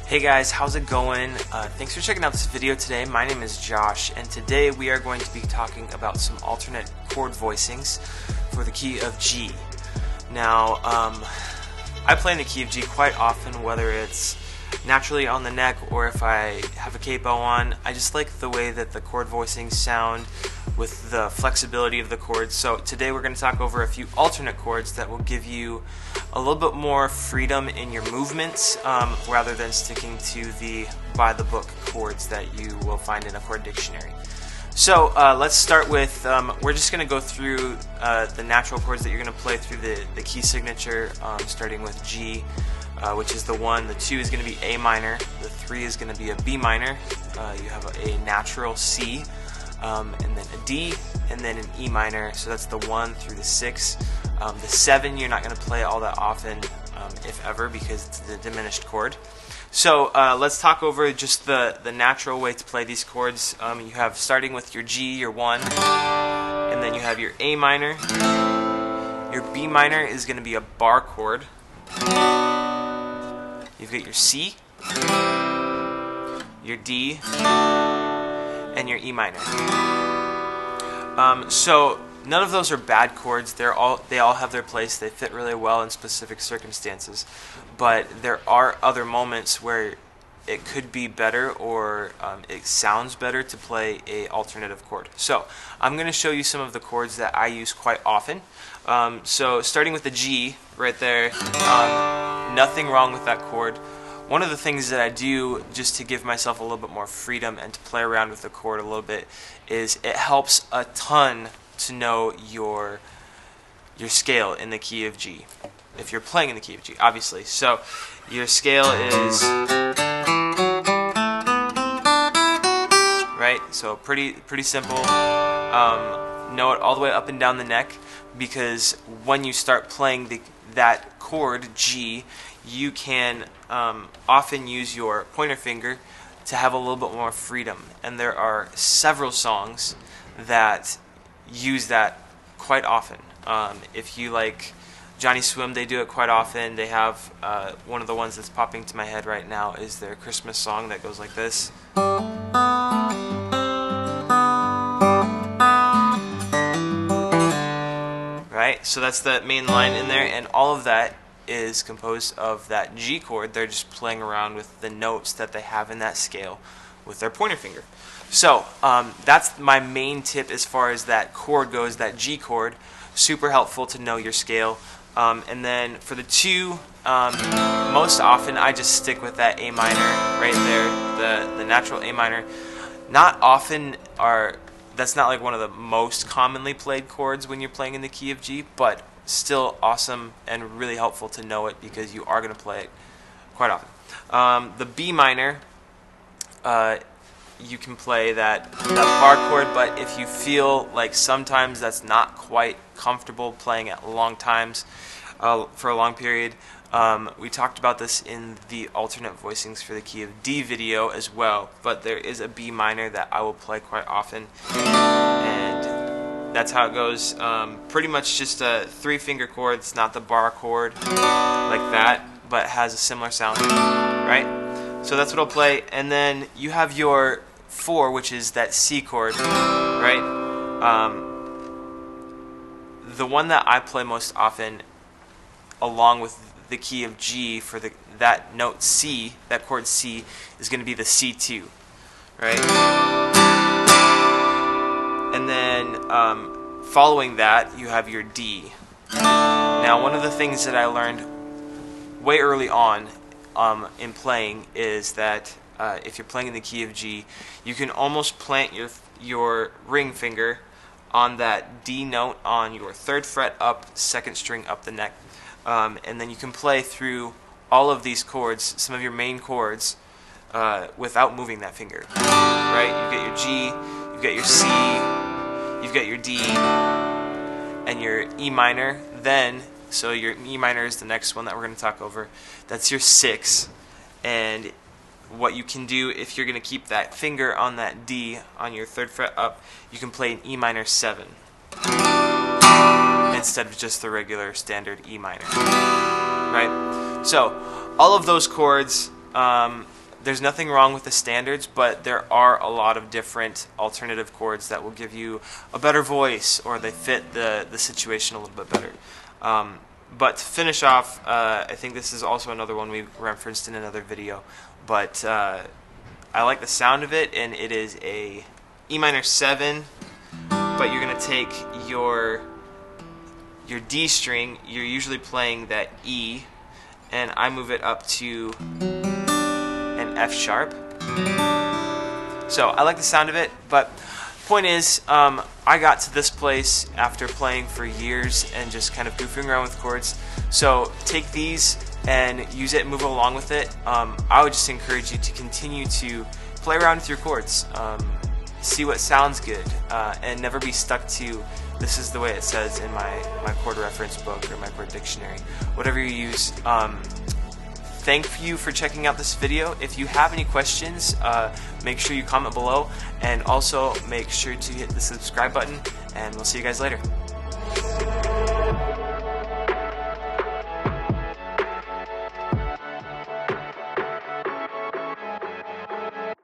Hey guys, how's it going? Thanks for checking out this video today. My name is Josh, and today we are going to be talking about some alternate chord voicings for the key of G. Now, I play in the key of G quite often, whether it's naturally on the neck or if I have a capo on. I just like the way that the chord voicings sound with the flexibility of the chords. So today we're going to talk over a few alternate chords that will give you a little bit more freedom in your movements rather than sticking to the by-the-book chords that you will find in a chord dictionary. So let's start with, we're just going to go through the natural chords that you're going to play through the key signature, starting with G, which is the 1. The 2 is going to be A minor. The 3 is going to be a B minor. You have a natural C, and then a D, and then an E minor. So that's the 1 through the 6. The 7 you're not going to play all that often, if ever, because it's the diminished chord. So let's talk over just the natural way to play these chords. You have, starting with your G, your 1, and then you have your A minor. Your B minor is going to be a bar chord. You've got your C, your D, and your E minor. So none of those are bad chords. They all have their place. They fit really well in specific circumstances. But there are other moments where it could be better, or it sounds better to play a alternative chord. So I'm going to show you some of the chords that I use quite often. So starting with the G right there, nothing wrong with that chord. One of the things that I do just to give myself a little bit more freedom and to play around with the chord a little bit is it helps a ton to know your scale in the key of G. If you're playing in the key of G, obviously. So your scale is, right? So pretty simple. Know it all the way up and down the neck, because when you start playing that chord G, you can often use your pointer finger to have a little bit more freedom. And there are several songs that use that quite often. If you like Johnny Swim, they do it quite often. They have one of the ones that's popping to my head right now is their Christmas song that goes like this. Right? So that's the main line in there, and all of that is composed of that G chord. They're just playing around with the notes that they have in that scale with their pointer finger. So that's my main tip as far as that chord goes, that G chord. Super helpful to know your scale. And then for the 2, most often I just stick with that A minor right there, the natural A minor. Not often that's not like one of the most commonly played chords when you're playing in the key of G, but still awesome and really helpful to know it because you are going to play it quite often. The B minor, you can play that bar chord, but if you feel like sometimes that's not quite comfortable playing at long times for a long period, we talked about this in the alternate voicings for the key of D video as well, but there is a B minor that I will play quite often, and that's how it goes. Pretty much just a 3-finger chord. It's not the bar chord like that, but has a similar sound, right? So that's what I'll play. And then you have your 4, which is that C chord, right? The one that I play most often, along with the key of G for that note C, that chord C, is going to be the C2, right? And then following that, you have your D. Now, one of the things that I learned way early on in playing is that if you're playing in the key of G, you can almost plant your ring finger on that D note on your 3rd fret up, 2nd string up the neck, and then you can play through all of these chords, some of your main chords, without moving that finger. Right? You've got your G, you've got your C, you've got your D, and your E minor. Then, so your E minor is the next one that we're going to talk over. That's your 6, and what you can do if you're going to keep that finger on that D on your 3rd fret up, you can play an E minor 7 instead of just the regular standard E minor, right? So all of those chords there's nothing wrong with the standards, but there are a lot of different alternative chords that will give you a better voice, or they fit the situation a little bit better. But to finish off, I think this is also another one we referenced in another video, but I like the sound of it, and it is a E minor 7, but you're going to take your D string, you're usually playing that E, and I move it up to an F sharp. So I like the sound of it, but point is, I got to this place after playing for years and just kind of goofing around with chords. So take these and use it and move along with it. I would just encourage you to continue to play around with your chords, see what sounds good, and never be stuck to this is the way it says in my chord reference book or my chord dictionary, whatever you use. Thank you for checking out this video. If you have any questions, make sure you comment below, and also make sure to hit the subscribe button, and we'll see you guys later.